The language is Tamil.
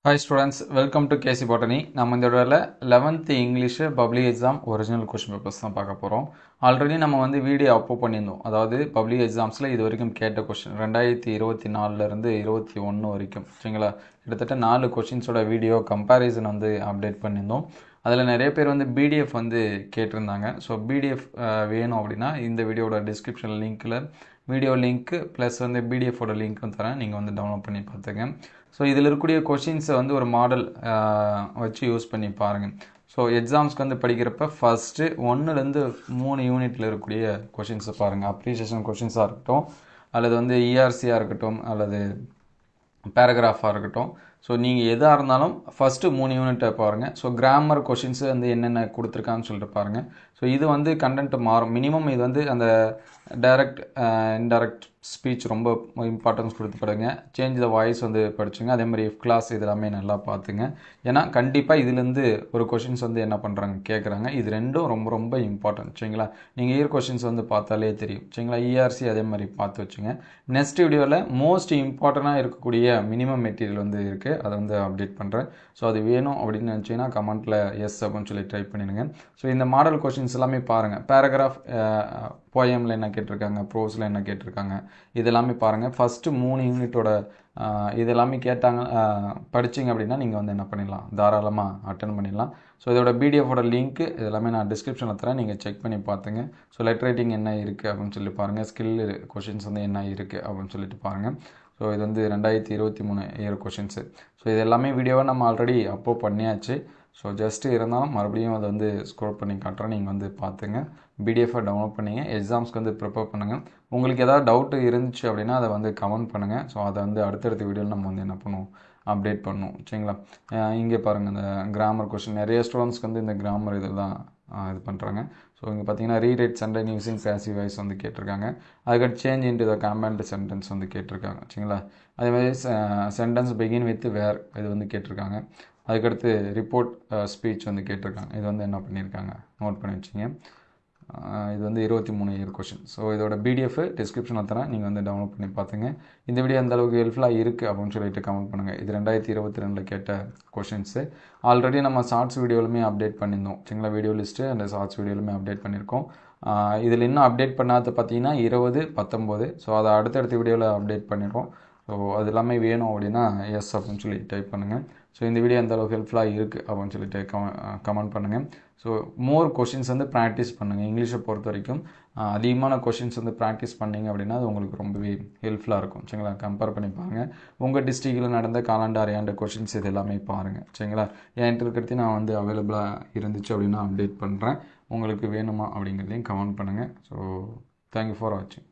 Hi students, welcome to KC Botany. நம்ம இந்த வீடியோல 11th English public exam original question papers தான் பார்க்க போகிறோம். ஆல்ரெடி நம்ம வந்து வீடியோ அப்லோட் பண்ணியிருந்தோம். அதாவது பப்ளிக் எக்ஸாம்ஸில் இது வரைக்கும் கேட்ட கொஸ்டின் 2024லேருந்து 21 வரைக்கும் சரிங்களா, கிட்டத்தட்ட 4 கொஸ்டின்ஸோட வீடியோ கம்பேரிசன் வந்து அப்டேட் பண்ணியிருந்தோம். அதில் நிறைய பேர் வந்து பிடிஎஃப் வந்து கேட்டிருந்தாங்க. ஸோ பிடிஎஃப் வேணும் அப்படின்னா இந்த வீடியோட டிஸ்கிரிப்ஷன் லிங்க்கில் வீடியோ லிங்க்கு ப்ளஸ் வந்து பிடிஎஃபோட லிங்க்கும் தரேன், நீங்கள் வந்து டவுன்லோட் பண்ணி பார்த்துங்க. ஸோ இதில் இருக்கக்கூடிய கொஷின்ஸை வந்து ஒரு மாடல் வச்சு யூஸ் பண்ணி பாருங்கள். ஸோ எக்ஸாம்ஸ்க்கு வந்து படிக்கிறப்ப ஃபஸ்ட்டு 1லேருந்து 3 யூனிட்டில் இருக்கக்கூடிய கொஷின்ஸை பாருங்கள். அப்ரிசியேஷன் கொஷின்ஸாக இருக்கட்டும், அல்லது வந்து இஆர்சியாக இருக்கட்டும், அல்லது பேராகிராஃபாக இருக்கட்டும். ஸோ நீங்கள் எதாக இருந்தாலும் ஃபஸ்ட்டு 3 யூனிட்டை பாருங்கள். ஸோ கிராமர் கொஷின்ஸு வந்து என்னென்ன கொடுத்துருக்கான்னு சொல்லிட்டு பாருங்கள். ஸோ இது வந்து கண்டென்ட்டு மாறும். மினிமம் இது வந்து அந்த டைரக்ட் இன்டைரக்ட் ஸ்பீச் ரொம்ப இம்பார்ட்டன்ஸ் கொடுத்து படிங்க. சேஞ்ச் த வாய்ஸ் வந்து படிச்சுங்க. அதே மாதிரி எஃப் கிளாஸ் இது எல்லாமே நல்லா பார்த்துங்க. ஏன்னா கண்டிப்பாக இதுலேருந்து ஒரு கொஷின்ஸ் வந்து என்ன பண்ணுறாங்க கேட்குறாங்க. இது ரெண்டும் ரொம்ப ரொம்ப இம்பார்ட்டன்ட் சரிங்களா. நீங்கள் இயர் கொஷின்ஸ் வந்து பார்த்தாலே தெரியும் சரிங்களா. இஆர்சி அதே மாதிரி பார்த்து வச்சுங்க. நெக்ஸ்ட் வீடியோவில் மோஸ்ட் இம்பார்ட்டண்ட்டாக இருக்கக்கூடிய மினிமம் மெட்டீரியல் வந்து இருக்குது, அதை வந்து அப்டேட் பண்ணுறேன். ஸோ அது வேணும் அப்படின்னு நினச்சிங்கன்னா கமெண்ட்டில் எஸ் அப்படின்னு சொல்லி டைப் பண்ணிடுங்க. ஸோ இந்த மாடல் கொஷின்ஸ் எல்லாமே பாருங்கள். பேராகிராஃப் போயமில் என்ன கேட்டிருக்காங்க, ப்ரோஸில் என்ன கேட்டிருக்காங்க, இதெல்லாமே பாருங்கள். ஃபஸ்ட்டு 3 யூனிட்டோட இதெல்லாமே கேட்டாங்க படிச்சிங்க அப்படின்னா நீங்கள் வந்து என்ன பண்ணிடலாம், தாராளமாக அட்டன் பண்ணிடலாம். ஸோ இதோட பிடிஎஃபோட லிங்க்கு இதெல்லாமே நான் டிஸ்கிரிப்ஷனில் தரேன், நீங்கள் செக் பண்ணி பார்த்துங்க. ஸோ லெட்டர் ரைட்டிங் என்ன இருக்குது அப்படின்னு சொல்லி பாருங்கள். ஸ்கில் கொஷின்ஸ் வந்து என்ன இருக்குது அப்படின்னு சொல்லிட்டு பாருங்கள். ஸோ இது வந்து 2023 இயர் கொஷின்ஸு. ஸோ இது எல்லாமே வீடியோவை நம்ம ஆல்ரெடி அப்லோட் பண்ணியாச்சு. ஸோ ஜஸ்ட்டு இருந்தாலும் மறுபடியும் அதை வந்து ஸ்க்ரோல் பண்ணி காட்டுறேன், நீங்கள் வந்து பார்த்துங்க. பிடிஎஃபை டவுன்லோட் பண்ணிங்க, எக்ஸாம்ஸ்க்கு வந்து ப்ரிப்பேர் பண்ணுங்கள். உங்களுக்கு ஏதாவது டவுட்டு இருந்துச்சு அப்படின்னா அதை வந்து கமெண்ட் பண்ணுங்கள். ஸோ அதை வந்து அடுத்தடுத்த வீடியோவில் நம்ம வந்து என்ன பண்ணுவோம், அப்டேட் பண்ணுவோம் சரிங்களா. இங்கே பாருங்கள், இந்த கிராமர் கொஸ்டின் நிறைய ஸ்டூடெண்ட்ஸ்க்கு வந்து இந்த கிராமர் இதெல்லாம் இது பண்ணுறாங்க. ஸோ இங்கே பார்த்தீங்கன்னா rewrite sentence using passive voice வந்து கேட்டிருக்காங்க. அதுக்கடுத்து சேஞ்ச் இன்டு த கம்பேண்ட் சென்டென்ஸ் வந்து கேட்டிருக்காங்க சரிங்களா. அதேமாதிரி சென்டென்ஸ் பிகின் வித் வேர் இது வந்து கேட்டிருக்காங்க. அதுக்கடுத்து ரிப்போர்ட் ஸ்பீச் வந்து கேட்டிருக்காங்க. இது வந்து என்ன பண்ணியிருக்காங்க நோட் பண்ணி வச்சிங்க. இது வந்து 23 இயர் கொஷின். ஸோ இதோட பிடிஎஃப் டிஸ்கிரிப்ஷனில் தரேன், நீங்கள் வந்து டவுன்லோட் பண்ணி பார்த்துங்க. இந்த வீடியோ எந்த அளவுக்கு ஹெல்ப்ஃபுல்லாக இருக்குது அப்படின்னு சொல்லிட்டு கமெண்ட் பண்ணுங்கள். இது 2022 கேட்ட கொஷின்ஸு. ஆல்ரெடி நம்ம ஷார்ட்ஸ் வீடியோலுமே அப்டேட் பண்ணியிருந்தோம் சரிங்களா. வீடியோ லிஸ்ட்டு அந்த ஷார்ட்ஸ் வீடியோலுமே அப்டேட் பண்ணியிருக்கோம். இதில் இன்னும் அப்டேட் பண்ணாத பார்த்தீங்கன்னா 20, 19. ஸோ அதை அடுத்தடுத்த வீடியோவில் அப்டேட் பண்ணிடுறோம். ஸோ அது எல்லாமே வேணும் அப்படின்னா எஸ் அப்படின்னு சொல்லி டைப் பண்ணுங்கள். ஸோ இந்த வீடியோ எந்த அளவுக்கு ஹெல்ப்ஃபுல்லாக இருக்குது அப்படின்னு சொல்லிட்டு கமெண்ட் பண்ணுங்கள். ஸோ மோர் கொஷின்ஸ் வந்து ப்ராக்டிஸ் பண்ணுங்கள். இங்கிலீஷை பொறுத்த வரைக்கும் அதிகமான கொஷின்ஸ் வந்து ப்ராக்டிஸ் பண்ணிங்க அப்படின்னா அது உங்களுக்கு ரொம்பவே ஹெல்ப்ஃபுல்லாக இருக்கும் சரிங்களா. கம்பேர் பண்ணி பாருங்கள். உங்கள் டிஸ்ட்ரிக்டில் நடந்த காலாண்டு அரையாண்டு கொஷின்ஸ் இது எல்லாமே பாருங்கள் சரிங்களா. என்கிட்ட இருக்கிறது நான் வந்து அவைலபிளாக இருந்துச்சு அப்படின்னா அப்டேட் பண்ணுறேன். உங்களுக்கு வேணுமா அப்படிங்கிறதையும் கமெண்ட் பண்ணுங்கள். ஸோ தேங்க்யூ ஃபார் வாட்சிங்.